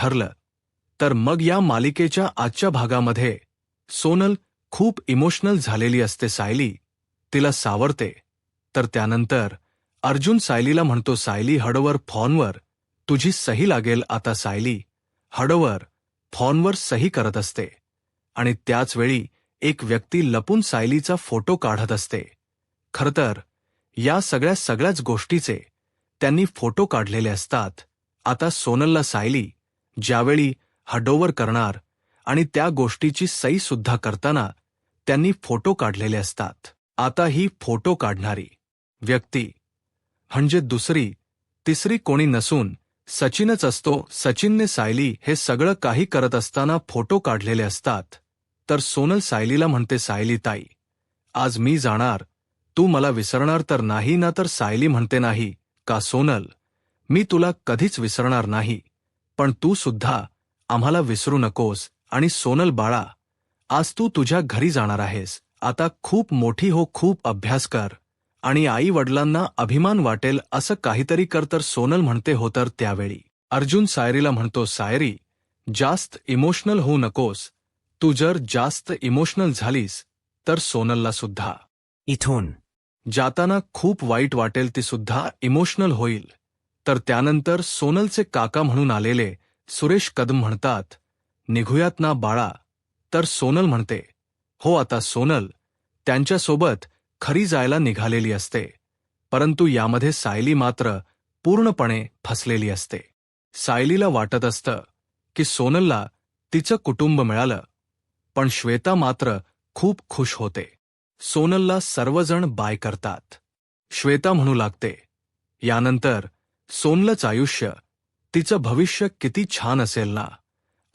ठरलं तर मग या मालिकेच्या आजच्या भागामध्ये सोनल खूप इमोशनल झालेली असते. सायली तिला सावरते. तर त्यानंतर अर्जुन सायलीला म्हणतो, सायली हळूवर फोनवर तुझी सही लागेल. आता सायली हळूवर फोनवर सही करत असते आणि त्याच वेळी एक व्यक्ती लपून सायलीचा फोटो काढत असते. खरंतर या सगळ्याच गोष्टीचे त्यांनी फोटो काढलेले असतात. आता सोनलला सायली ज्यावेळी हँडओव्हर करणार आणि त्या गोष्टीची सही सुद्धा करताना त्यांनी फोटो काढलेले असतात. आता ही फोटो काढणारी व्यक्ती म्हणजे दुसरी तिसरी कोणी नसून सचिनच असतो. सचिनने सायली हे सगळं काही करत असताना फोटो काढलेले असतात. तर सोनल सायलीला म्हणते, सायली ताई आज मी जाणार, तू मला विसरणार तर नाही ना? तर सायली म्हणते, नाही का सोनल, मी तुला कधीच विसरणार नाही, पण तू सुद्धा आम्हाला विसरू नकोस. आणि सोनल बाळा, आज तू तुझ्या घरी जाणार आहेस. आता खूप मोठी हो, खूप अभ्यास कर आणि आई वडिलांना अभिमान वाटेल असं काहीतरी कर. तर सोनल म्हणते, हो. तर त्यावेळी अर्जुन सायरीला म्हणतो, सायरी जास्त इमोशनल होऊ नकोस. तू जर जास्त इमोशनल झालीस तर सोनलला सुद्धा इथून जाताना खूप वाईट वाटेल, ती सुद्धा इमोशनल होईल. तर त्यानंतर सोनलचे काका म्हणून आलेले सुरेश कदम म्हणतात, निघूयात ना बाळा? तर सोनल म्हणते, हो. आता सोनल त्यांच्यासोबत खरी जायला निघालेली असते, परंतु यामध्ये सायली मात्र पूर्णपणे फसलेली असते. सायलीला वाटत असतं की सोनलला तिचं कुटुंब मिळालं, पण श्वेता मात्र खूप खुश होते. सोनलला सर्वजण बाय करतात. श्वेता म्हणू लागते, यानंतर सोनलचं आयुष्य, तिचं भविष्य किती छान असेल ना.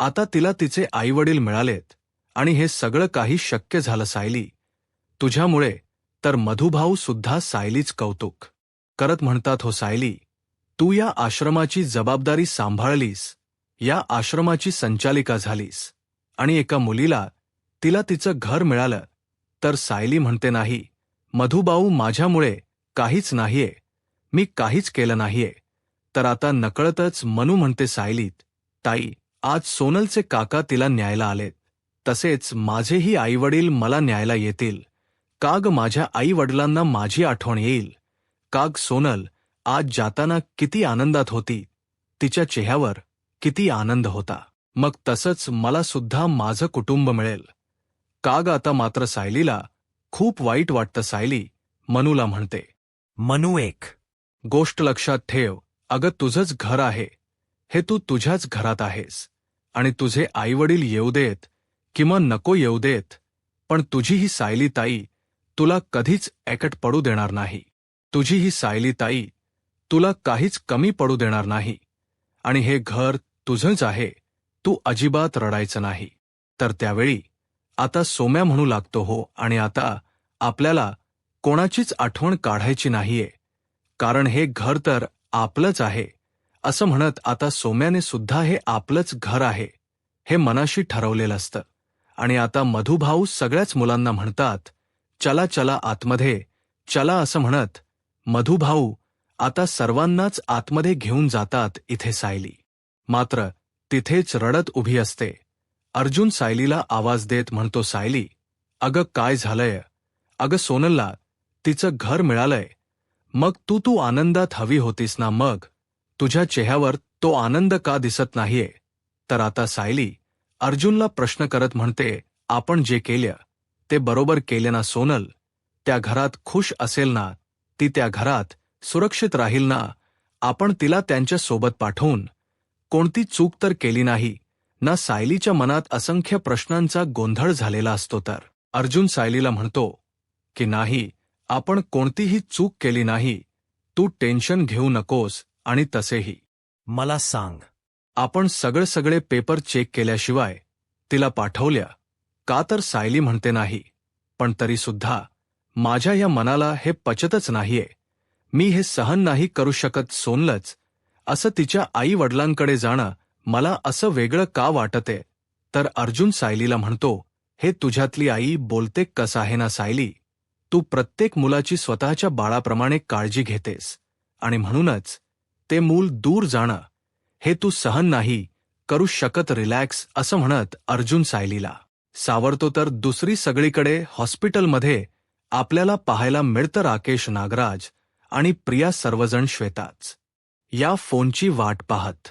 आता तिला तिचे आईवडील मिळालेत आणि हे सगळं काही शक्य झालं सायली तुझ्यामुळे. तर मधुभाऊ सुद्धा सायलीच कौतुक करत म्हणतात, हो सायली, तू या आश्रमाची जबाबदारी सांभाळलीस, या आश्रमाची संचालिका झालीस आणि एका मुलीला तिला तिचं घर मिळालं. तर सायली म्हणते, नाही मधुभाऊ, माझ्यामुळे काहीच नाहीये, मी काहीच केलं नाहीये. तर आता नकळतच मनू म्हणते, सायलीत ताई आज सोनलचे काका तिला न्यायला आलेत, तसेच माझेही आईवडील मला न्यायला येतील. काग माझ्या आईवडिलांना माझी आठवण येईल. काग सोनल आज जाताना किती आनंदात होती, तिच्या चेहऱ्यावर किती आनंद होता. मग तसंच मला सुद्धा माझं कुटुंब मिळेल. काग आता मात्र सायलीला खूप वाईट वाटतं. सायली मनूला म्हणते, मनू एक गोष्ट लक्षात ठेव, अगं तुझंच घर आहे, हे तू तुझ्याच घरात आहेस आणि तुझे आईवडील येऊ देत किंवा नको येऊ देत, पण तुझी ही सायली ताई तुला कधीच एकट पडू देणार नाही. तुझी ही सायली ताई तुला काहीच कमी पडू देणार नाही आणि हे घर तुझंच आहे, तू अजिबात रडायचं नाही. तर त्यावेळी आता सोम्या म्हणू लागतो, हो. आणि आता आपल्याला कोणाचीच आठवण काढायची नाहीये, कारण हे घर तर आपलंच आहे. असं म्हणत आता सोम्याने सुद्धा हे आपलंच घर आहे हे मनाशी ठरवलेलं असतं. आणि आता मधुभाऊ सगळ्याच मुलांना म्हणतात, चला चला आतमध्ये चला. असं म्हणत मधुभाऊ आता सर्वांनाच आतमध्ये घेऊन जातात. इथे सायली मात्र तिथेच रडत उभी असते. अर्जुन सायलीला आवाज देत म्हणतो, सायली अगं काय झालंय? अगं सोनलला तिचं घर मिळालंय, मग तू आनंदात हवी होतीस ना, मग तुझ्या चेहऱ्यावर तो आनंद का दिसत नाहीये? तर आता सायली अर्जुनला प्रश्न करत म्हणते, आपण जे केलं ते बरोबर केले ना सोनल? त्या घरात खुश असेल ना, ती त्या घरात सुरक्षित राहील ना? आपण तिला त्यांच्या सोबत पाठवून कोणती चूक तर केली नाही ना? सायलीच्या मनात असंख्य प्रश्नांचा गोंधळ झालेला असतो. तर अर्जुन सायलीला म्हणतो की नाही, आपण कोणतीही चूक केली नाही, तू टेन्शन घेऊ नकोस. आणि तसेही मला सांग, आपण सगळे पेपर चेक केल्याशिवाय तिला पाठवल्या का? तर सायली म्हणते, नाही, पण तरी सुद्धा माझ्या या मनाला हे पचतच नाहीये, मी हे सहन नाही करू शकत. सोनलच असं तिच्या आई वडिलांकडे जाणं मला असं वेगळं का वाटते? तर अर्जुन सायलीला म्हणतो, हे तुझ्यातली आई बोलते कसं आहे ना सायली, तू प्रत्येक मुलाची स्वतःच्या बाळाप्रमाणे काळजी घेतेस आणि म्हणूनच ते मूल दूर जाणं हे तू सहन नाही करू शकत रिलॅक्स असं म्हणत अर्जुन सायलीला सावरतो तर दुसरी सगळीकडे हॉस्पिटलमध्ये आपल्याला पाहायला मिळतं राकेश नागराज आणि प्रिया सर्वजण श्वेताच या फोनची वाट पाहत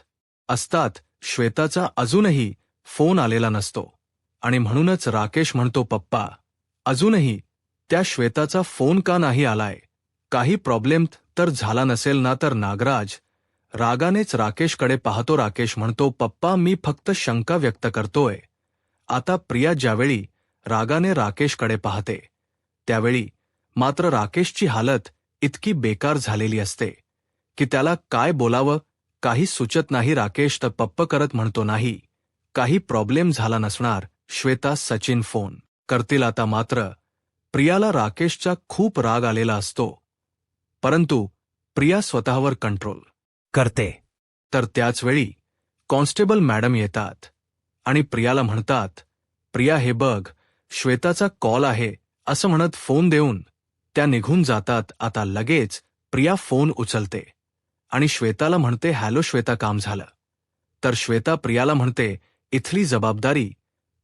असतात. श्वेताचा अजूनही फोन आलेला नसतो आणि म्हणूनच राकेश म्हणतो पप्पा अजूनही त्या श्वेताचा फोन का नाही आलाय, काही प्रॉब्लेम तर झाला नसेल ना. तर नागराज रागानेच राकेशकडे पाहतो. राकेश म्हणतो पप्पा मी फक्त शंका व्यक्त करतोय. आता प्रिया ज्यावेळी रागाने राकेशकडे पाहते त्यावेळी मात्र राकेशची हालत इतकी बेकार झालेली असते की त्याला काय बोलावं काही सुचत नाही. राकेश तर पप्प करत म्हणतो नाही काही प्रॉब्लेम झाला नसणार. श्वेता सचिन फोन करतील. आता मात्र प्रियाला राकेशचा खूप राग आलेला असतो परंतु प्रिया स्वतःवर कंट्रोल करते. तर त्याचवेळी कॉन्स्टेबल मॅडम येतात आणि प्रियाला म्हणतात प्रिया हे बघ श्वेताचा कॉल आहे असं म्हणत फोन देऊन त्या निघून जातात. आता लगेच प्रिया फोन उचलते आणि श्वेताला म्हणते हॅलो श्वेता काम झालं. तर श्वेता प्रियाला म्हणते इथली जबाबदारी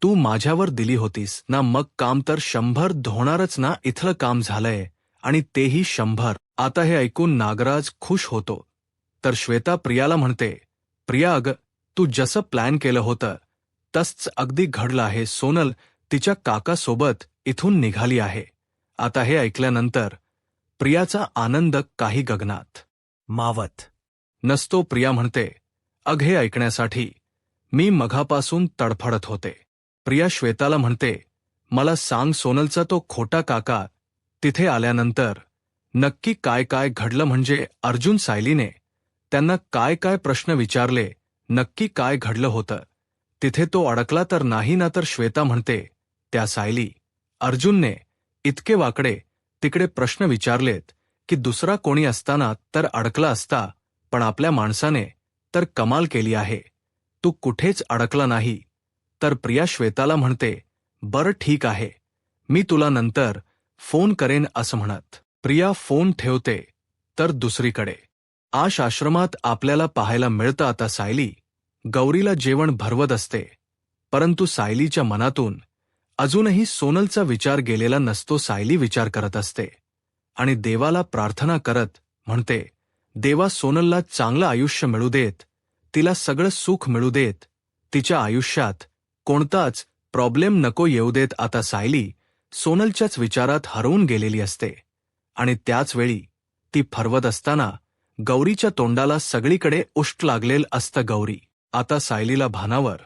तू माझ्यावर दिली होतीस ना, मग काम तर 100 होणारच ना. इथलं काम झालंय आणि तेही 100. आता हे ऐकून नागराज खुश होतो. तर श्वेता प्रियाला म्हणते प्रिया अगं तू जसं प्लॅन केलं होतं तसंच अगदी घडलं आहे. सोनल तिच्या काकासोबत इथून निघाली आहे. आता हे ऐकल्यानंतर प्रियाचा आनंद काही गगनात मावत नसतो. प्रिया म्हणते अग हे ऐकण्यासाठी मी मघापासून तडफडत होते. प्रिया श्वेताला म्हणते मला सांग सोनलचा तो खोटा काका तिथे आल्यानंतर नक्की काय काय घडलं, म्हणजे अर्जुन सायलीने त्यांना काय काय प्रश्न विचारले, नक्की काय घडलं होतं तिथे, तो अडकला तर नाही ना. तर श्वेता म्हणते त्या सायली अर्जुनने इतके वाकडे तिकडे प्रश्न विचारलेत की दुसरा कोणी असताना तर अडकला असता, पण आपल्या माणसाने तर कमाल केली आहे, तू कुठेच अडकला नाही. तर प्रिया श्वेताला म्हणते बरं ठीक आहे मी तुला नंतर फोन करेन असं म्हणत प्रिया फोन ठेवते. तर दुसरीकडे आश्रमात आपल्याला पाहायला मिळतं आता सायली गौरीला जेवण भरवत असते परंतु सायलीच्या मनातून अजूनही सोनलचा विचार गेलेला नसतो. सायली विचार करत असते आणि देवाला प्रार्थना करत म्हणते देवा सोनलला चांगलं आयुष्य मिळू देत, तिला सगळं सुख मिळू देत, तिच्या आयुष्यात कोणताच प्रॉब्लेम नको येऊ देत. आता सायली सोनलच्याच विचारात हरवून गेलेली असते आणि त्याचवेळी ती फरवत असताना गौरीच्या तोंडाला सगळीकडे उष्ट लागलेलं असतं. गौरी आता सायलीला भानावर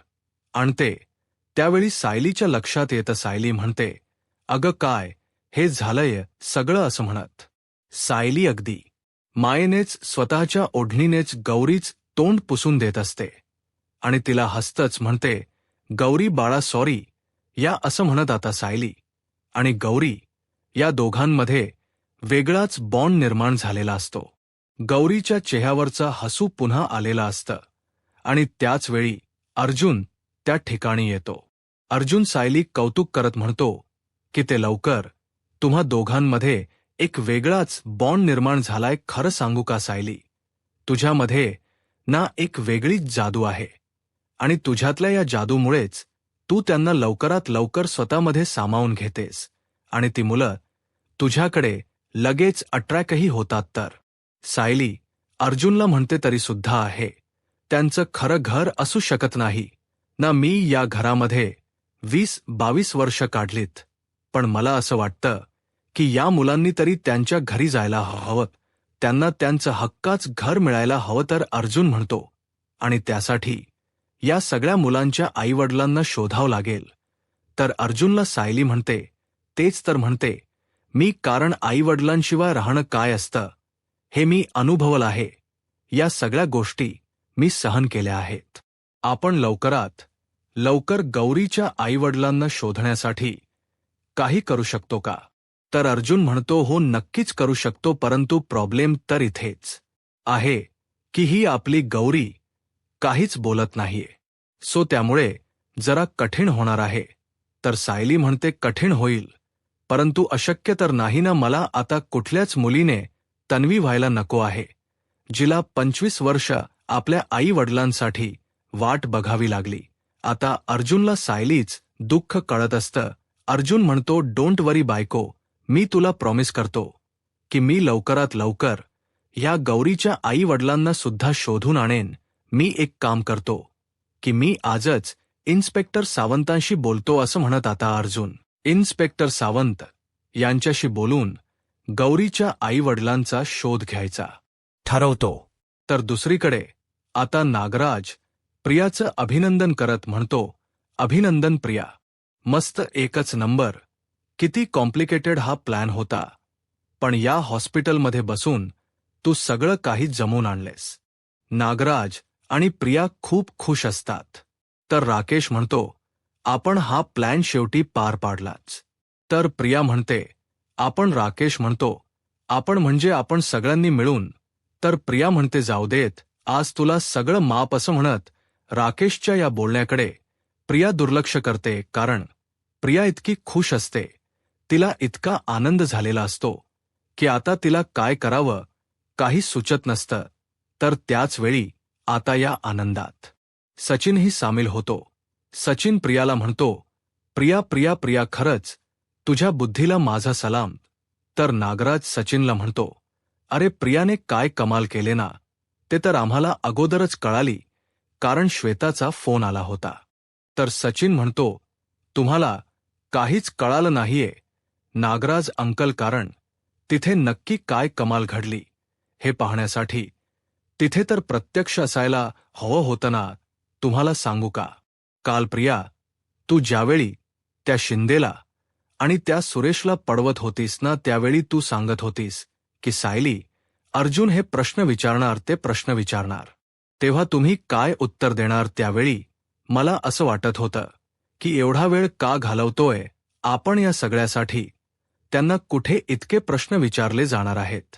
आणते त्यावेळी सायलीच्या लक्षात येतं. सायली म्हणते अगं काय हे झालंय सगळं असं म्हणत सायली अगदी मायेनेच स्वतःच्या ओढणीनेच गौरीच तोंड पुसून देत असते आणि तिला हसतच म्हणते गौरी बाळा सॉरी या असं म्हणत. आता सायली आणि गौरी या दोघांमध्ये वेगळाच बॉन्ड निर्माण झालेला असतो. गौरीच्या चेहऱ्यावरचा हसू पुन्हा आलेला असतं आणि त्याचवेळी अर्जुन त्या ठिकाणी येतो. अर्जुन सायली कौतुक करत म्हणतो की ते लवकर तुम्हा दोघांमध्ये एक वेगळाच बॉन्ड निर्माण झालाय. खरं सांगू का सायली, तुझ्यामध्ये ना एक वेगळीच जादू आहे आणि तुझ्यातल्या या जादूमुळेच तू त्यांना लवकरात लवकर स्वतःमध्ये सामावून घेतेस आणि ती मुलं तुझ्याकडे लगेच अट्रॅक्टही होतात. तर सायली अर्जुनला म्हणते तरी सुद्धा आहे त्यांचं खरं घर असू शकत नाही ना. मी या घरामध्ये 20-22 वर्ष काढलीत पण मला असं वाटतं की या मुलांनी तरी त्यांच्या घरी जायला हवं, त्यांना त्यांचं हक्काच घर मिळायला हवं. तर अर्जुन म्हणतो आणि त्यासाठी या सगळ्या मुलांच्या आईवडिलांना शोधावं लागेल. तर अर्जुनला सायली म्हणते तेच तर म्हणते मी, कारण आईवडिलांशिवाय राहणं काय असतं हे मी अनुभवलं आहे. या सगळ्या गोष्टी मी सहन केल्या आहेत. आपण लवकरात लवकर गौरीच्या आईवडिलांना शोधण्यासाठी काही करू शकतो का? तर अर्जुन म्हणतो हो नक्कीच करू शकतो, परंतु प्रॉब्लेम तर इथेच आहे की ही आपली गौरी काहीच बोलत नाहीये, सो त्यामुळे जरा कठीण होणार आहे. तर सायली म्हणते कठीण होईल परंतु अशक्य तर नाही ना. मला आता कुठल्याच मुलीने तन्वी व्हायला नको आहे जिला 25 वर्ष आपल्या आई वडिलांसाठी वाट बघावी लागली. आता अर्जुनला सायलीच दुःख कळत असतं. अर्जुन म्हणतो, डोंट वरी बायको, मी तुला प्रॉमिस करतो की मी लवकरात लवकर ह्या गौरीच्या आई वडिलांना सुद्धा शोधून आणेन. मी एक काम करतो की मी आजच इन्स्पेक्टर सावंतांशी बोलतो असं म्हणत आता अर्जुन इन्स्पेक्टर सावंत यांच्याशी बोलून गौरीच्या आई वडिलांचा शोध घ्यायचा ठरवतो. तर दुसरीकडे आता नागराज प्रियाचं अभिनंदन करत म्हणतो, अभिनंदन प्रिया, मस्त, एकच नंबर. किती कॉम्प्लिकेटेड हा प्लॅन होता, पण या हॉस्पिटलमध्ये बसून तू सगळं काही जमवून आणलेस. नागराज आणि प्रिया खूप खुश असतात. तर राकेश म्हणतो, आपण हा प्लॅन शेवटी पार पाडलाच. तर प्रिया म्हणते, आपण. राकेश म्हणतो, आपण म्हणजे आपण सगळ्यांनी मिळून. तर प्रिया म्हणते, जाऊ देत, आज तुला सगळं माप असं म्हणत राकेशच्या या बोलण्याकडे प्रिया दुर्लक्ष करते. कारण प्रिया इतकी खुश असते, तिला इतका आनंद झालेला असतो की आता तिला काय करावं काही सुचत नसतं. तर त्याच वेळी आता या आनंदात सचिनही सामील होतो. सचिन प्रियाला म्हणतो, प्रिया प्रिया प्रिया, खरंच तुझ्या बुद्धीला माझा सलाम. तर नागराज सचिनला म्हणतो, अरे प्रियाने काय कमाल केले ना, ते तर आम्हाला अगोदरच कळाली, कारण श्वेताचा फोन आला होता. तर सचिन म्हणतो, तुम्हाला काहीच कळालं नाहीये नागराज अंकल, कारण तिथे नक्की काय कमाल घडली हे पाहण्यासाठी तिथे तर प्रत्यक्ष असायला हवं होतं ना. तुम्हाला सांगू का, काल प्रिया, तू ज्यावेळी त्या शिंदेला आणि त्या सुरेशला पडवत होतीस ना, त्यावेळी तू सांगत होतीस की सायली, अर्जुन हे प्रश्न विचारणार, ते प्रश्न विचारणार, तेव्हा तुम्ही काय उत्तर देणार. त्यावेळी मला असं वाटत होतं की एवढा वेळ का घालवतोय आपण या सगळ्यासाठी, त्यांना कुठे इतके प्रश्न विचारले जाणार आहेत.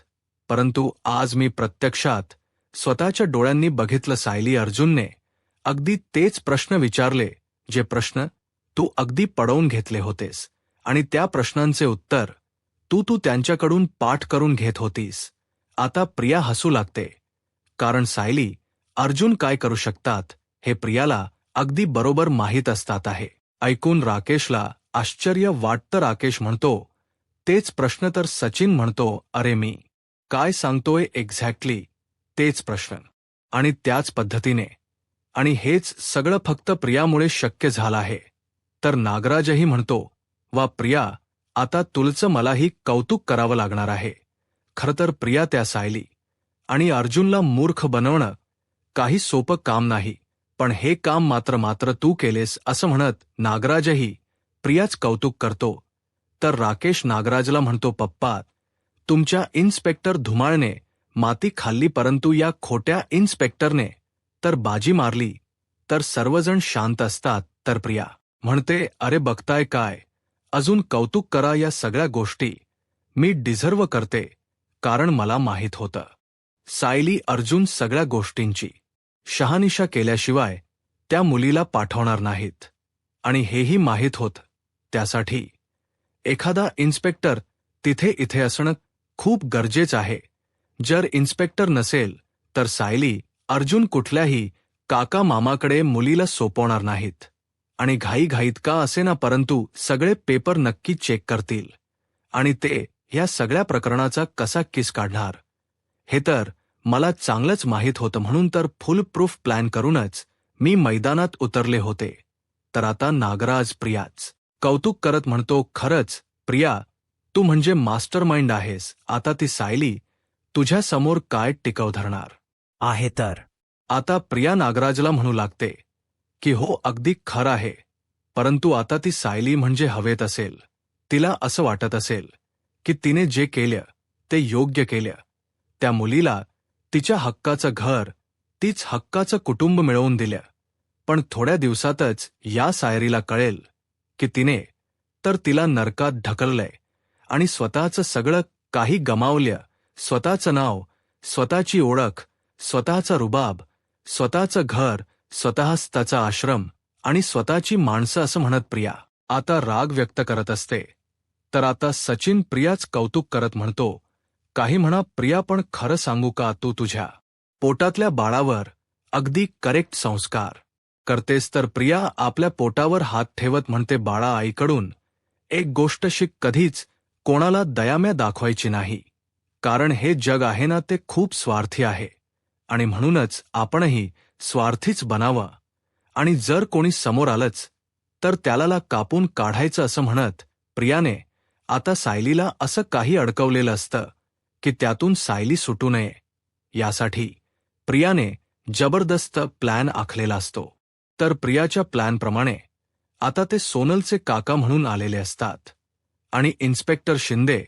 परंतु आज मी प्रत्यक्षात स्वतःच्या डोळ्यांनी बघितलं, सायली, अर्जुनने अगदी तेच प्रश्न विचारले जे प्रश्न तू अगदी पडवून घेतले होतेस, आणि त्या प्रश्नांचे उत्तर तू त्यांच्याकडून पाठ करून घेत होतीस. आता प्रिया हसू लागते, कारण सायली, अर्जुन काय करू शकतात हे प्रियाला अगदी बरोबर माहीत असतात आहे. ऐकून राकेशला आश्चर्य वाटतं. राकेश म्हणतो, तेच प्रश्न. तर सचिन म्हणतो, अरे मी काय सांगतोय एक्झॅक्टली तेच प्रश्न, आणि त्याच पद्धतीने, आणि हेच सगळं फक्त प्रियामुळे शक्य झालं आहे. तर नागराजही म्हणतो, वा प्रिया, आता तुलचं मलाही कौतुक करावं लागणार आहे. खरं तर प्रिया, त्या सायली आणि अर्जुनला मूर्ख बनवणं काही सोपं काम नाही, पण हे काम मात्र तू केलेस असं म्हणत नागराजही प्रियाच कौतुक करतो. तर राकेश नागराजला म्हणतो, पप्पा, तुमच्या इन्स्पेक्टर धुमाळने माती खाल्ली, परंतु या खोट्या इन्स्पेक्टरने तर बाजी मारली. तर सर्वजण शांत असतात. तर प्रिया म्हणते, अरे बघताय काय, अजून कौतुक करा. या सगळ्या गोष्टी मी डिझर्व करते, कारण मला माहीत होतं सायली अर्जुन सगळ्या गोष्टींची शहानिशा केल्याशिवाय त्या मुलीला पाठवणार नाहीत, आणि हेही माहीत होतं. त्यासाठी एखादा इन्स्पेक्टर तिथे इथे असणं खूप गरजेचं आहे. जर इन्स्पेक्टर नसेल तर सायली अर्जुन कुठल्याही काका मामाकडे मुलीला सोपवणार नाहीत, आणि घाईघाईत का असेना, परंतु सगळे पेपर नक्की चेक करतील, आणि ते ह्या सगळ्या प्रकरणाचा कसा किस काढणार हे तर मला चांगलंच माहीत होतं. म्हणून तर फुल प्रूफ प्लॅन करूनच मी मैदानात उतरले होते. तर आता नागराज प्रियाच कौतुक करत म्हणतो, खरंच प्रिया, तू म्हणजे मास्टर माइंड आहेस. आता ती सायली तुझ्या समोर काय टिकव धरणार आहे. तर आता प्रिया नागराजला म्हणू लागते की हो, अगदी खरं आहे, परंतु आता ती सायली म्हणजे हवेत असेल. तिला असं वाटत असेल की तिने जे केलं ते योग्य केलं. त्या मुलीला तिच्या हक्काचं घर, तीच हक्काचं कुटुंब मिळवून दिलं. पण थोड्या दिवसातच या सायरीला कळेल की तिने तर तिला नरकात ढकललंय, आणि स्वतःचं सगळं काही गमावलं. स्वतःचं नाव, स्वतःची ओळख, स्वतःचा रुबाब, स्वतःचं घर, स्वतःचा आश्रम, आणि स्वतःची माणसं असं म्हणत प्रिया आता राग व्यक्त करत असते. तर आता सचिन प्रियाच कौतुक करत म्हणतो, काही म्हणा प्रिया, पण खरं सांगू का, तू तुझ्या पोटातल्या बाळावर अगदी करेक्ट संस्कार करतेस तर प्रिया आपल्या पोटावर हात ठेवत म्हणते, बाळा, आईकडून एक गोष्ट शिक, कधीच कोणाला दयाम्या दाखवायची नाही. कारण हे जग आहे ना, ते खूप स्वार्थी आहे आणि म्हणूनच आपणही स्वार्थीच बनावं. आणि जर कोणी समोर आलंच तर त्याला कापून काढायचं असं म्हणत प्रियाने आता सायलीला असं काही अडकवलेलं असतं की त्यातून सायली सुटू नये. यासाठी प्रियाने जबरदस्त प्लॅन आखलेला असतो. तर प्रियाच्या प्लॅनप्रमाणे आता ते सोनलचे काका म्हणून आलेले असतात आणि इन्स्पेक्टर शिंदे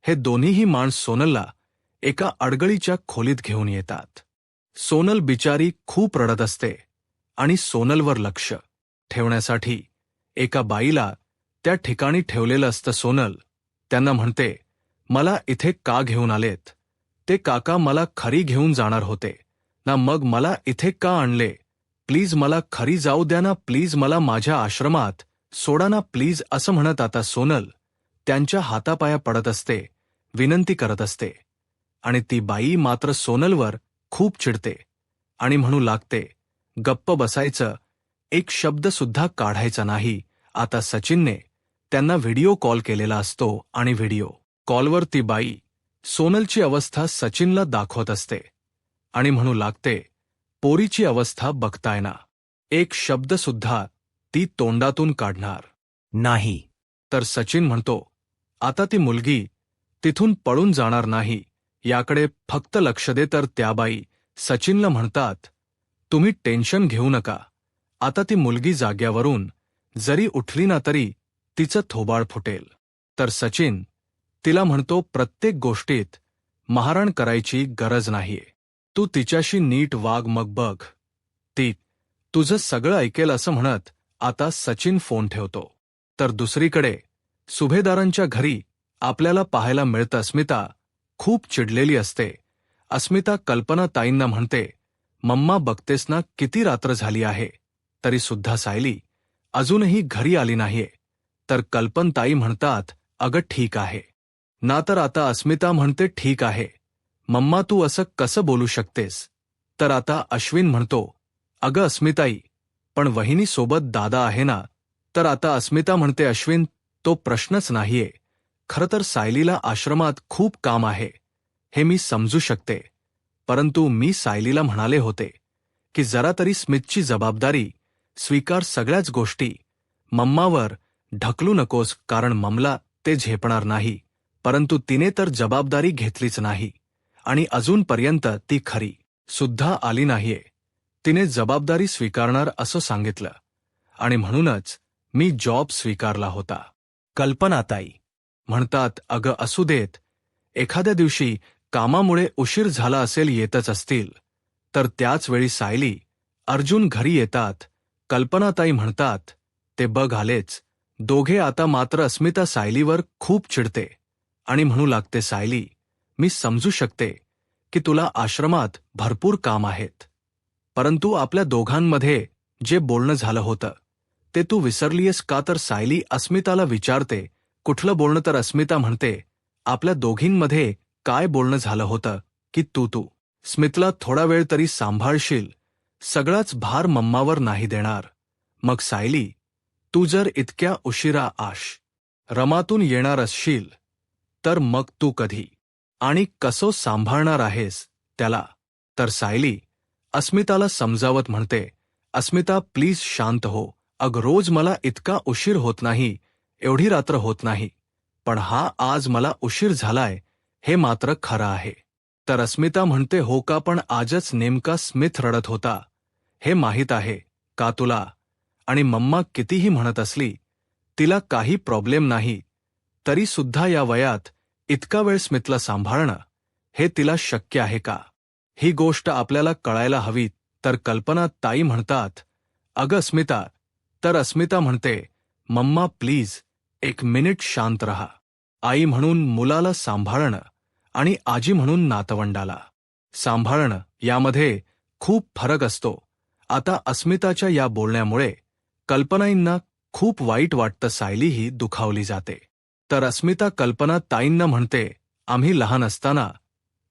हे दोन्हीही माणस सोनलला एका अडगळीच्या खोलीत घेऊन येतात. सोनल बिचारी खूप रडत असते आणि सोनलवर लक्ष ठेवण्यासाठी एका बाईला त्या ठिकाणी ठेवलेलं असतं. सोनल त्यांना म्हणते, मला इथे का घेऊन आलेत? ते काका मला खरी घेऊन जाणार होते ना, मग मला इथे का आणले? प्लीज मला खरी जाऊ द्या ना, प्लीज मला माझ्या आश्रमात सोडा ना, प्लीज, असं म्हणत आता सोनल त्यांच्या हातापाया पडत असते, विनंती करत असते. आणि ती बाई मात्र सोनलवर खूप चिडते आणि म्हणू लागते, गप्प बसायचं, एक शब्द सुद्धा काढायचा नाही. आता सचिनने त्यांना व्हिडिओ कॉल केलेला असतो आणि व्हिडिओ कॉलवर ती बाई सोनलची अवस्था सचिनला दाखवत असते आणि म्हणू लागते, पोरीची अवस्था बघताय ना, एक शब्द सुद्धा ती तोंडातून काढणार नाही. तर सचिन म्हणतो, आता ती मुलगी तिथून पळून जाणार नाही, याकडे फक्त लक्ष दे. तर त्या बाई सचिनला म्हणतात, तुम्ही टेन्शन घेऊ नका, आता ती मुलगी जाग्यावरून जरी उठली ना तरी तिचं थोबाड फुटेल. तर सचिन तिला म्हणतो, प्रत्येक गोष्टीत महाराण करायची गरज नाहीये, तू तिच्याशी नीट वाग, मग बघ ती तुझं सगळं ऐकेल, असं म्हणत आता सचिन फोन ठेवतो. तर दुसरीकडे सुभेदारांच्या घरी आपल्याला पाहायला मिळतं, अस्मिता खूप चिडलेली असते. अस्मिता कल्पनाताईंना म्हणते, मम्मा, बघतेस ना किती रात्र झाली आहे तरी सुद्धा सायली अजूनही घरी आली नाहीये. तर कल्पनताई म्हणतात, अगं ठीक आहे ना. तर आता अस्मिता म्हणते, ठीक आहे मम्मा, तू असं कसं बोलू शकतेस? तर आता अश्विन म्हणतो, अगं अस्मिताई, पण वहिनीसोबत दादा आहे ना. तर आता अस्मिता म्हणते, अश्विन, तो प्रश्नच नाहीये. खरं तर सायलीला आश्रमात खूप काम आहे, हे मी समजू शकते, परंतु मी सायलीला म्हणाले होते की जरा तरी स्मितची जबाबदारी स्वीकार, सगळ्याच गोष्टी मम्मावर ढकलू नकोस, कारण ममला ते झेपणार नाही. परंतु तिने तर जबाबदारी घेतलीच नाही आणि अजूनपर्यंत ती खरी सुद्धा आली नाहीये. तिने जबाबदारी स्वीकारणार असं सांगितलं आणि म्हणूनच मी जॉब स्वीकारला होता. कल्पनाताई म्हणतात, अगं असू देत, एखाद्या दिवशी कामामुळे उशीर झाला असेल, येतच असतील. तर त्याच वेळी सायली अर्जुन घरी येतात. कल्पनाताई म्हणतात, ते बघ आलेच दोघे. आता मात्र अस्मिता सायलीवर खूप चिडते आणि म्हणू लागते, सायली, मी समजू शकते की तुला आश्रमात भरपूर काम आहेत, परंतु आपल्या दोघांमध्ये जे बोलणं झालं होतं ते तू विसरलीयस का? तर सायली अस्मिताला विचारते, कुठलं बोलणं? तर अस्मिता म्हणते, आपल्या दोघींमध्ये काय बोलणं झालं होतं की तू स्मितला थोडा वेळ तरी सांभाळशील, सगळाच भार मम्मावर नाही देणार. मग सायली, तू जर इतक्या उशिरा रमातून येणार असशील तर मग तू कधी आणि कसं सांभाळणार आहेस त्याला? तर सायली अस्मिताला समजावत म्हणते, अस्मिता प्लीज शांत हो, अग रोज मला इतका उशीर होत नाही, एवढी रात्र होत नाही, पण हा आज मला उशीर झालाय हे मात्र खरं आहे. तर अस्मिता म्हणते, हो का? पण आजच नेमका स्मिथ रडत होता, हे माहीत आहे का तुला? आणि मम्मा कितीही म्हणत असली तिला काही प्रॉब्लेम नाही, तरी सुद्धा या वयात इतका वेळ स्मिथला सांभाळणं हे तिला शक्य आहे का? ही गोष्ट आपल्याला कळायला हवी. तर कल्पना ताई म्हणतात, अगं अस्मिता. तर अस्मिता म्हणते, मम्मा प्लीज एक मिनिट शांत रहा. आई म्हणून मुलाला सांभाळणं आणि आजी म्हणून नातवंडाला सांभाळणं यामध्ये खूप फरक असतो. आता अस्मिताच्या या बोलण्यामुळे कल्पनाईंना खूप वाईट वाटतं, सायलीही दुखावली जाते. तर अस्मिता कल्पना ताईंना म्हणते, आम्ही लहान असताना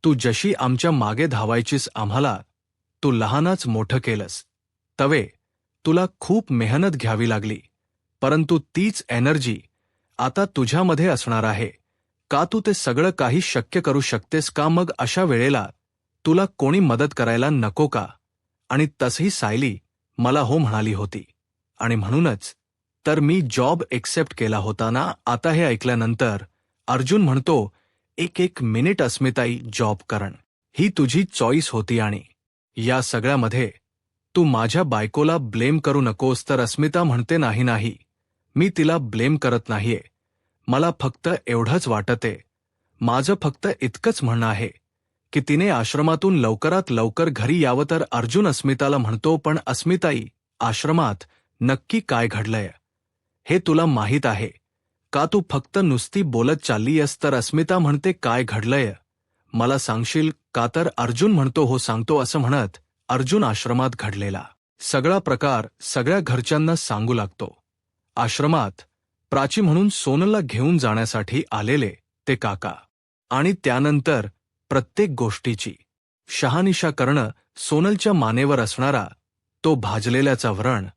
तू जशी आमच्या मागे धावायचीस आम्हाला तू लहानाच मोठं केलंस. तवे तुला खूप मेहनत घ्यावी लागली, परंतु तीच एनर्जी आता तुझ्यामध्ये असणार आहे का? तू ते सगळं काही शक्य करू शकतेस का? मग अशा वेळेला तुला कोणी मदत करायला नको का? आणि तसही सायली मला हो म्हणाली होती, आणि म्हणूनच तर मी जॉब एक्सेप्ट केला होता ना. आता हे ऐकल्यानंतर अर्जुन म्हणतो, एक मिनिट अस्मिताई, जॉब करण ही तुझी चॉईस होती, आणि या सगळ्यामध्ये तू माझ्या बायकोला ब्लेम करू नकोस. तर अस्मिता म्हणते, नाही, मी तिला ब्लेम करत नाहीये. मला फक्त एवढंच वाटते, माझं फक्त इतकंच म्हणणं आहे की तिने आश्रमातून लवकरात लवकर घरी यावं. तर अर्जुन अस्मिताला म्हणतो, पण अस्मिताई, आश्रमात नक्की काय घडलंय हे तुला माहीत आहे का? तू फक्त नुसती बोलत चाललीयस. तर अस्मिता म्हणते, काय घडलंय मला सांगशील का? तर अर्जुन म्हणतो, हो सांगतो. असं म्हणत अर्जुन आश्रमात घडलेला सगळा प्रकार सगळ्या घरच्यांना सांगू लागतो. आश्रमात प्राची म्हणून सोनलला घेऊन जाण्यासाठी आलेले ते काका, आणि त्यानंतर प्रत्येक गोष्टीची शहानिशा करणं, सोनलच्या मानेवर असणारा तो भाजलेल्याचा व्रण,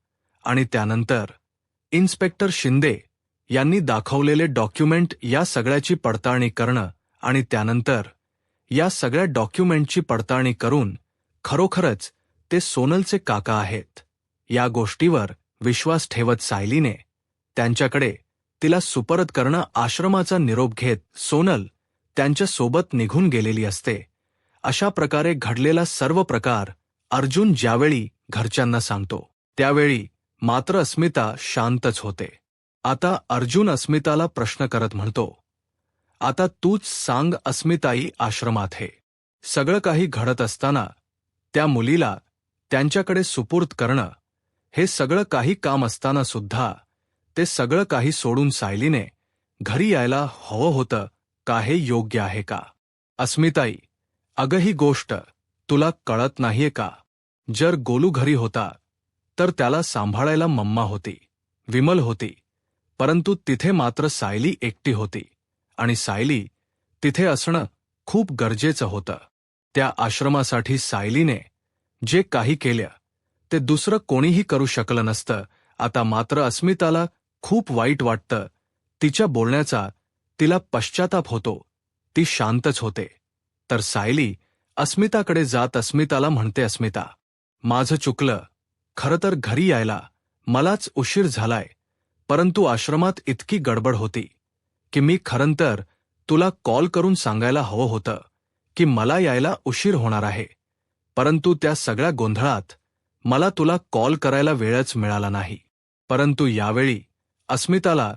आणि त्यानंतर इन्स्पेक्टर शिंदे यांनी दाखवलेले डॉक्युमेंट, या सगळ्याची पडताळणी करणं, आणि त्यानंतर या सगळ्या डॉक्युमेंटची पडताळणी करून खरोखरच ते सोनलचे काका आहेत या गोष्टीवर विश्वास ठेवत सायलीने त्यांच्याकडे तिला सुपरत करणं, आश्रमाचा निरोप घेत सोनल त्यांच्या सोबत निघून गेलेली असते. अशा प्रकारे घडलेला सर्व प्रकार अर्जुन ज्यावेळी घरच्यांना सांगतो त्यावेळी मात्र अस्मिता शांतच होते. आता अर्जुन अस्मिताला प्रश्न करत म्हणतो, आता तूच सांग अस्मिताई, आश्रमात हे सगळं काही घडत असताना त्या मुलीला त्यांच्याकडे सुपूर्द करणं, हे सगळं काही काम असताना सुद्धा ते सगळं काही सोडून सायलीने घरी यायला हवं होतं का? हे योग्य आहे का? अस्मिताई, अगं ही गोष्ट तुला कळत नाहीये का? जर गोलू घरी होता तर त्याला सांभाळायला मम्मा होती, विमल होती, परंतु तिथे मात्र सायली एकटी होती, आणि सायली तिथे असणं खूप गरजेचं होतं. त्या आश्रमासाठी सायलीने जे काही केलं ते दुसरं कोणीही करू शकलं नसतं. आता मात्र अस्मिताला खूप वाईट वाटतं. तिच्या बोलण्याचा तिला पश्चाताप होतो. ती शांतच होते. तर सायली अस्मिताकडे जात अस्मिताला म्हणते, अस्मिता, माझं चुकलं. खरं तर घरी यायला मलाच उशीर झालाय, परंतु आश्रमात इतकी गडबड होती की मी खरं तर तुला कॉल करून सांगायला हवं होतं की मला यायला उशीर होणार आहे, परंतु त्या सगळ्या गोंधळात मला तुला कॉल करायला वेळच मिळाला नाही. परंतु यावेळी अस्मिताला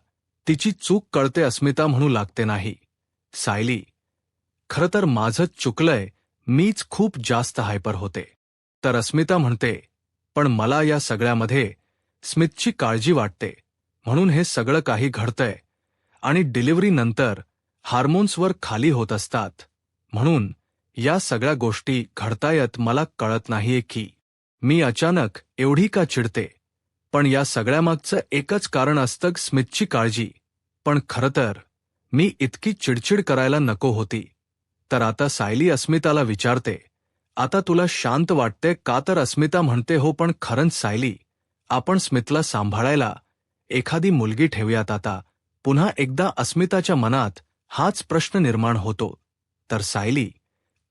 तिची चूक कळते. अस्मिता म्हणू लागते, नाही सायली, खरं तर माझंच चुकलंय, मीच खूप जास्त हायपर होते. तर अस्मिता म्हणते, पण मला या सगळ्यामध्ये स्मितची काळजी वाटते, म्हणून हे सगळं काही घडतंय, आणि डिलिव्हरीनंतर हार्मोन्सवर खाली होत असतात, म्हणून या सगळ्या गोष्टी घडतायत. मला कळत नाहीये की मी अचानक एवढी का चिडते, पण या सगळ्यामागचं एकच कारण असतं, स्मितची काळजी. पण खरं तर मी इतकी चिडचिड करायला नको होती. तर आता सायली अस्मिताला विचारते, आता तुला शांत वाटते का? तर अस्मिता म्हणते, हो, पण खरंच सायली, आपण स्मितला सांभाळायला एखादी मुलगी ठेवूयात. आता पुन्हा एकदा अस्मिताच्या मनात हाच प्रश्न निर्माण होतो. तर सायली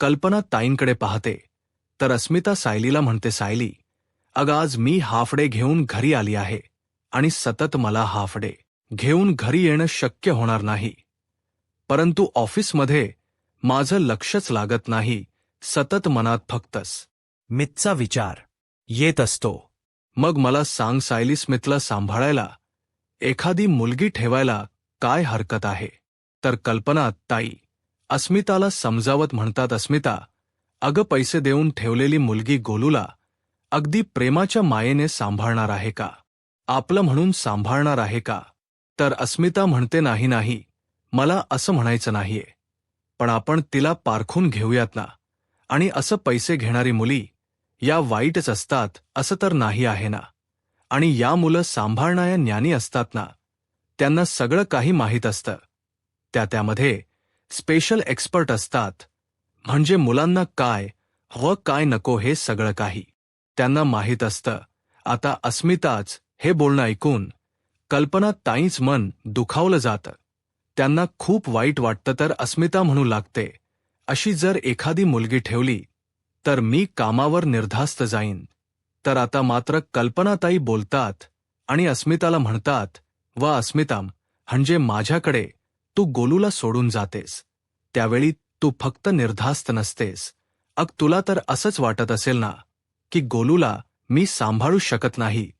कल्पना ताईंकडे पाहते. तर अस्मिता सायलीला म्हणते, सायली, अगं आज मी हाफ डे घेऊन घरी आली आहे, आणि सतत मला हाफ डे घेऊन घरी येणं शक्य होणार नाही. परंतु ऑफिसमध्ये माझं लक्षच लागत नाही, सतत मनात फक्तच मितचा विचार येत असतो. मग मला सांग सायली, स्मितला सांभाळायला एखादी मुलगी ठेवायला काय हरकत आहे? तर कल्पना ताई अस्मिताला समजावत म्हणतात, अस्मिता, अगं पैसे देऊन ठेवलेली मुलगी गोलूला अगदी प्रेमाच्या मायेने सांभाळणार आहे का? आपलं म्हणून सांभाळणार आहे का? तर अस्मिता म्हणते, नाही, मला असं म्हणायचं नाहीये, पण आपण तिला पारखून घेऊयात ना. आणि असं पैसे घेणारी मुली या वाईटच असतात असं तर नाही आहे ना. आणि या मुलं सांभाळणाऱ्या ज्ञानी असतात ना, त्यांना सगळं काही माहीत असतं. त्यामध्ये स्पेशल एक्सपर्ट असतात, म्हणजे मुलांना काय हवं काय नको हे सगळं काही. त्यांना माहीत असतं आता अस्मिताच हे बोलणं ऐकून कल्पना ताईंच मन दुखावलं जातं. त्यांना खूप वाईट वाटतं. तर अस्मिता म्हणू लागते, अशी जर एखादी मुलगी ठेवली तर मी कामावर निर्धास्त जाईन. तर आता मात्र कल्पनाताई बोलतात आणि अस्मिताला म्हणतात, व अस्मिता म्हणजे माझ्याकडे तू गोलूला सोडून जातेस त्यावेळी तू फक्त निर्धास्त नसतेस. तुला तर असंच वाटत असेल ना की गोलूला मी सांभाळू शकत नाही.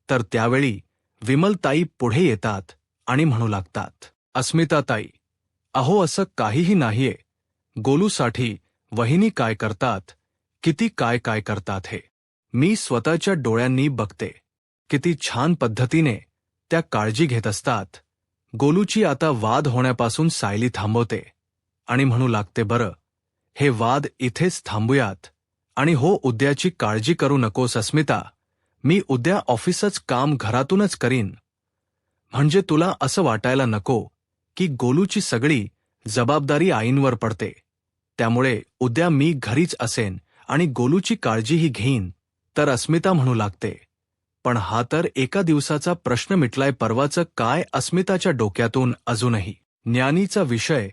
तर त्यावेळी विमलताई पुढे येतात आणि म्हणू लागतात, अस्मिताताई, अहो असं काहीही नाहीये. गोलूसाठी वहिनी काय करतात, किती काय काय करतात हे मी स्वतःच्या डोळ्यांनी बघते. किती छान पद्धतीने त्या काळजी घेत असतात. गोलूची आता वाद होण्यापासून सायली थांबवते आणि म्हणू लागते, बरं हे वाद इथेच थांबूयात. आणि हो, उद्याची काळजी करू नकोस अस्मिता, मी उद्या ऑफिसच काम घरातूनच करीन. म्हणजे तुला असं वाटायला नको की गोलूची सगळी जबाबदारी आईंवर पडते. त्यामुळे उद्या मी घरीच असेन आणि गोलूची काळजीही घेईन. तर अस्मिता म्हणू लागते, पण हा तर एका दिवसाचा प्रश्न मिटलाय, परवाचं काय. अस्मिताच्या डोक्यातून अजूनही ज्ञानीचा विषय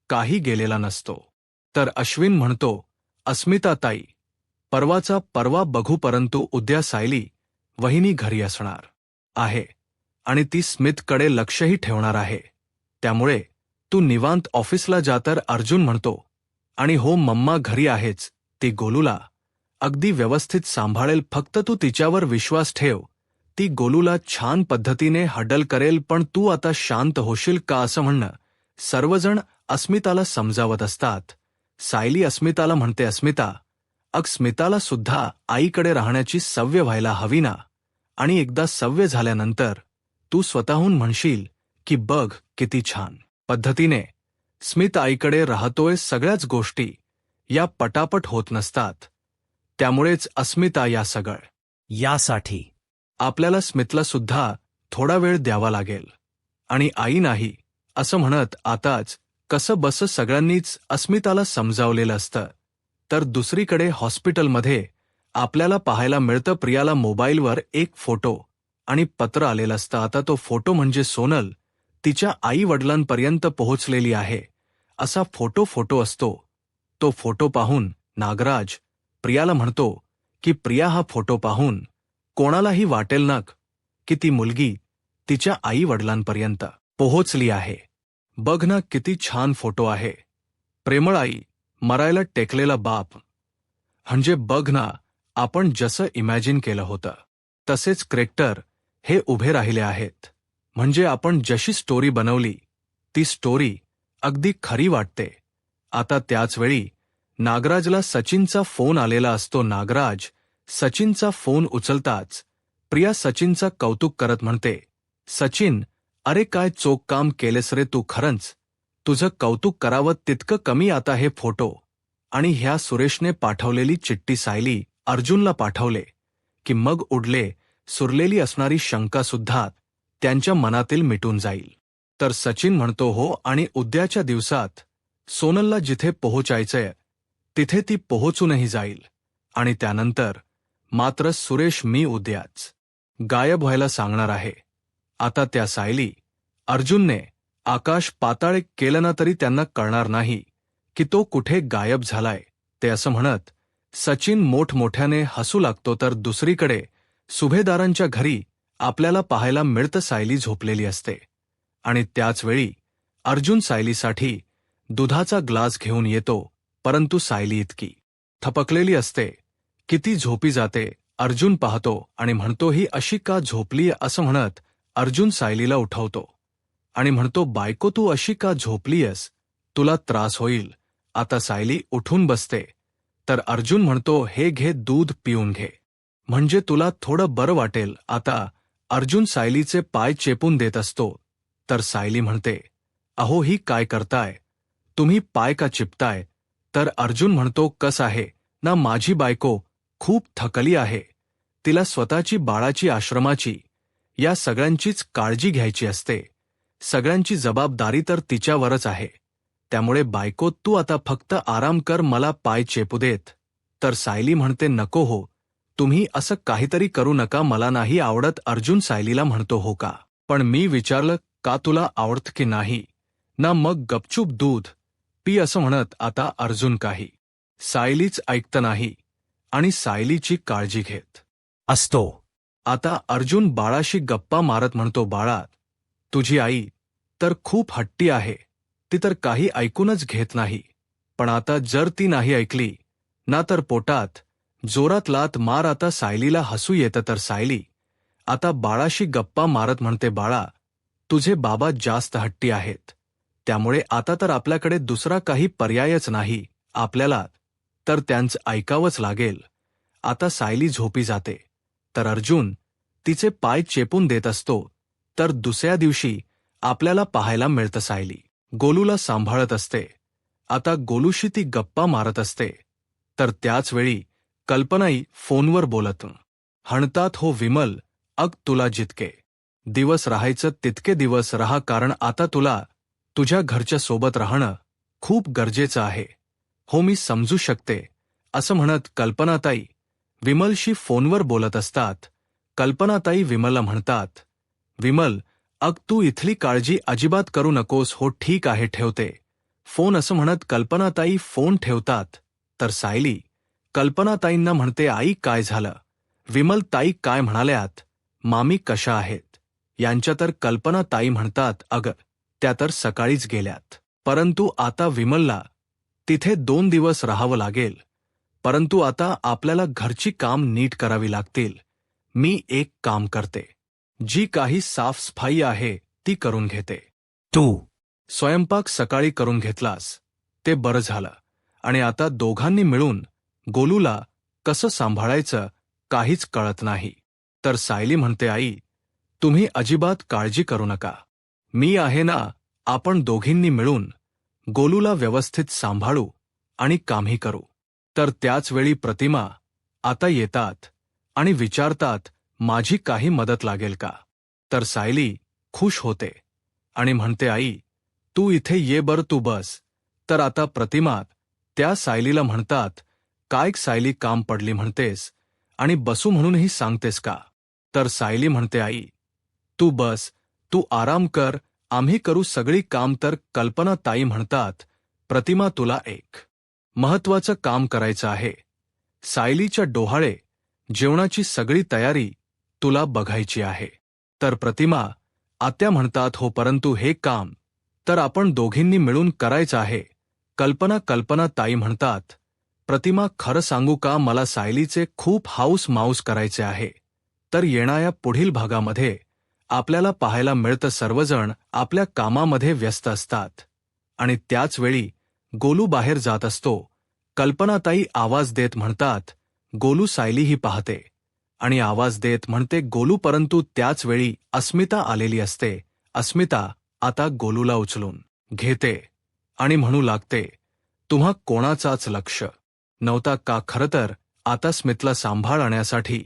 काही गेलेला नसतो. तर अश्विन म्हणतो, अस्मिताताई, परवाचा परवा बघू, परंतु उद्या सायली वहिनी घरी असणार आहे आणि ती स्मितकडे लक्षही ठेवणार आहे. त्यामुळे तू निवांत ऑफिसला जा. तर अर्जुन म्हणतो, आणि हो मम्मा घरी आहेच, ती गोलूला अगदी व्यवस्थित सांभाळेल, फक्त तू तिच्यावर विश्वास ठेव. ती गोलूला छान पद्धतीने हँडल करेल. पण तू आता शांत होशील का, असं म्हणणं सर्वजण अस्मिताला समजावत असतात. सायली अस्मिताला म्हणते, अस्मिता, स्मिताला सुद्धा आईकडे राहण्याची सवय व्हायला हवी ना. आणि एकदा सवय झाल्यानंतर तू स्वतःहून म्हणशील की बघ किती छान पद्धतीने स्मित आईकडे राहतोय. सगळ्याच गोष्टी या पटापट होत नसतात. त्यामुळेच अस्मिता, या सगळं यासाठी आपल्याला स्मितला सुद्धा थोडा वेळ द्यावा लागेल. आणि आई नाही असं म्हणत आताच कसं बस सगळ्यांनीच अस्मिताला समजावलेलं असतं. तर दुसरीकडे हॉस्पिटलमध्ये आपल्याला पाहायला मिळतं, प्रियाला मोबाईलवर एक फोटो आणि पत्र आलेलं असतं. आता तो फोटो म्हणजे सोनल तिच्या आई वडिलांपर्यंत पोहोचलेली आहे असा फोटो असतो. तो फोटो पाहून नागराज प्रियाला म्हणतो की प्रिया, हा फोटो पाहून कोणालाही वाटेल ना की ती मुलगी तिच्या आई वडिलांपर्यंत पोहोचली आहे. बघ ना किती छान फोटो आहे. प्रेमळ आई, मरायला टेकलेला बाप. म्हणजे बघ ना, आपण जसं इमॅजिन केलं होतं तसेच करेक्टर हे उभे राहिले आहेत. म्हणजे आपण जशी स्टोरी बनवली ती स्टोरी अगदी खरी वाटते. आता त्याच वेळी नागराजला सचिनचा फोन आलेला असतो. नागराज सचिनचा फोन उचलताच प्रिया सचिनचा कौतुक करत म्हणते, सचिन, अरे काय चोख काम केलेस रे तू, खरंच तुझं कौतुक करावं तितकं कमी. आता हे फोटो आणि ह्या सुरेशने पाठवलेली चिठ्ठी सायली अर्जुनला पाठवले की मग उडले सुरलेली असणारी शंकासुद्धा त्यांच्या मनातील मिटून जाईल. तर सचिन म्हणतो, हो, आणि उद्याच्या दिवसात सोनलला जिथे पोहोचायचंय तिथे ती पोहोचूनही जाईल. आणि त्यानंतर मात्र सुरेश मी उद्याच गायब व्हायला सांगणार आहे. आता त्या सायली अर्जुनने आकाश पाताळ केलं ना तरी त्यांना कळणार नाही की तो कुठे गायब झालाय ते, असं म्हणत सचिन मोठमोठ्याने हसू लागतो. तर दुसरीकडे सुभेदारांच्या घरी आपल्याला पाहायला मिळतं सायली झोपलेली असते आणि त्याच वेळी अर्जुन सायलीसाठी दुधाचा ग्लास घेऊन येतो. परंतु सायली इतकी थपकलेली असते की ती झोपी जाते. अर्जुन पाहतो आणि म्हणतो, ही अशी का झोपली, असं म्हणत अर्जुन सायलीला उठवतो आणि म्हणतो, बायको तू अशी का झोपलीयस, तुला त्रास होईल. आता सायली उठून बसते. तर अर्जुन म्हणतो, हे घे दूध पिऊन घे, म्हणजे तुला थोडं बरं वाटेल. आता अर्जुन सायलीचे पाय चेपून देत असतो. तर सायली म्हणते, अहो ही काय करताय तुम्ही, पाय का चिपताय. तर अर्जुन म्हणतो, कस आहे ना, माझी बायको खूप थकली आहे, तिला स्वतःची, बाळाची, आश्रमाची, या सगळ्यांचीच काळजी घ्यायची असते. सगळ्यांची जबाबदारी तर तिच्यावरच आहे. त्यामुळे बायको तू आता फक्त आराम कर, मला पाय चेपू देत. तर सायली म्हणते नको हो, तुम्ही असं काहीतरी करू नका, मला नाही आवडत. अर्जुन सायलीला म्हणतो हो का? पण मी विचारलं का तुला आवडत की नाही ना, मग गपचूप दूध पी असं म्हणत आता अर्जुन काही सायलीच ऐकत नाही आणि सायलीची काळजी घेत असतो. आता अर्जुन बाळाशी गप्पा मारत म्हणतो बाळा, तुझी आई तर खूप हट्टी आहे, ती तर काही ऐकूनच घेत नाही. पण आता जर ती नाही ऐकली ना तर पोटात जोरात लात मार. आता सायलीला हसू येतं तर सायली आता बाळाशी गप्पा मारत म्हणते बाळा, तुझे बाबा जास्त हट्टी आहेत, त्यामुळे आता तर आपल्याकडे दुसरा काही पर्यायच नाही, आपल्याला तर त्यांचं ऐकावंच लागेल. आता सायली झोपी जाते तर अर्जुन तिचे पाय चेपून देत असतो. तर दुसऱ्या दिवशी आपल्याला पाहायला मिळतं सायली गोलूला सांभाळत असते. आता गोलूशी ती गप्पा मारत असते तर त्याच वेळी कल्पनाई फोनवर बोलत म्हणतात हो विमल, अग तुला जितके दिवस राहायचं तितके दिवस राहा, कारण आता तुला तुझ्या घरच्या सोबत राहणं खूप गरजेचं आहे. हो मी समजू शकते असं म्हणत कल्पनाताई विमलशी फोनवर बोलत असतात. कल्पनाताई विमलला म्हणतात, विमल अग तू इथली काळजी अजिबात करू नकोस, हो ठीक आहे ठेवते फोन असं म्हणत कल्पनाताई फोन ठेवतात. तर सायली कल्पनाताईंना म्हणते आई काय झालं, विमल ताई काय म्हणाल्यात, मामी कशा आहेत यांच्या. तर कल्पनाताई म्हणतात अगं त्या तर सकाळीच गेल्यात, परंतु आता विमलला तिथे 2 दिवस राहावं लागेल, परंतु आता आपल्याला घरची काम नीट करावी लागतील. मी एक काम करते, जी काही साफसफाई आहे ती करून घेते. तू स्वयंपाक सकाळी करून घेतलास ते बरं झालं, आणि आता दोघांनी मिळून गोलूला कसं सांभाळायचं काहीच कळत नाही. तर सायली म्हणते आई तुम्ही अजिबात काळजी करू नका, मी आहे ना, आपण दोघींनी मिळून गोलूला व्यवस्थित सांभाळू आणि कामही करू. तर त्याच वेळी प्रतिमा आता येतात आणि विचारतात माझी काही मदत लागेल का. तर सायली खुश होते आणि म्हणते आई तू इथे ये बर, तू बस. तर आता प्रतिमा त्या सायलीला म्हणतात काय सायली काम पडली म्हणतेस आणि बसू म्हणूनही सांगतेस का. तर सायली म्हणते आई तू बस, तू आराम कर, आम्ही करू सगळी काम. तर कल्पना ताई म्हणतात प्रतिमा तुला एक महत्वाचं काम करायचं आहे, सायलीच्या डोहाळे जेवणाची सगळी तयारी तुला बघायची आहे. तर प्रतिमा आत्या म्हणतात हो, परंतु हे काम तर आपण दोघींनी मिळून करायचं आहे. कल्पना ताई म्हणतात प्रतिमा खरं सांगू का, मला सायलीचे खूप हाऊस माऊस करायचे आहे. तर येणाऱ्या पुढील भागामध्ये आपल्याला पाहायला मिळतं सर्वजण आपल्या कामामध्ये व्यस्त असतात आणि त्याच वेळी गोलू बाहेर जात असतो. कल्पनाताई आवाज देत म्हणतात गोलू. सायलीही पाहते आणि आवाज देत म्हणते गोलू, परंतु त्याच वेळी अस्मिता आलेली असते. अस्मिता आता गोलूला उचलून घेते आणि म्हणू लागते तुम्हा कोणाचाच लक्ष नव्हता का. खरं तर आता स्मितला सांभाळण्यासाठी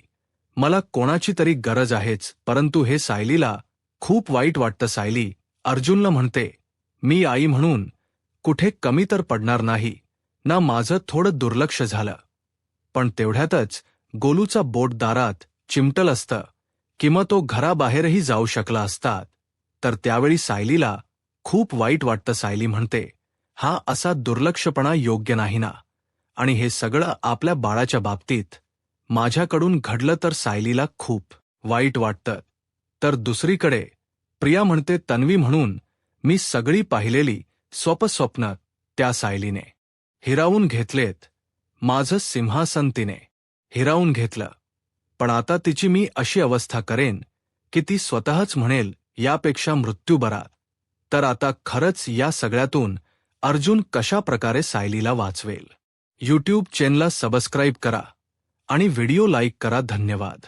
मला कोणाची तरी गरज आहेच, परंतु हे सायलीला खूप वाईट वाटतं. सायली अर्जुनला म्हणते मी आई म्हणून कुठे कमी तर पडणार नाही ना, माझं थोडं दुर्लक्ष झालं. पण तेवढ्यातच गोलूचा बोट दारात चिमटल असतं किंवा तो घराबाहेरही जाऊ शकला असतात. तर त्यावेळी सायलीला खूप वाईट वाटतं. सायली म्हणते हा असा दुर्लक्षपणा योग्य नाही ना, आणि हे सगळं आपल्या बाळाच्या बाबतीत माझ्याकडून घडलं तर सायलीला खूप वाईट वाटतं. तर दुसरीकडे प्रिया म्हणते तन्वी म्हणून मी सगळी पाहिलेली स्वप्न त्या सायलीने हिरावून घेतलेत, माझं सिंहासन तिने हिरावून घेतलं, पण आता तिची मी अशी अवस्था करेन की ती स्वतःच म्हणेल यापेक्षा मृत्यू बरा. तर आता खरंच या सगळ्यातून अर्जुन कशा प्रकारे सायलीला वाचवेल. यूट्यूब चॅनलला सबस्क्राईब करा आणि व्हिडिओ लाईक करा. धन्यवाद.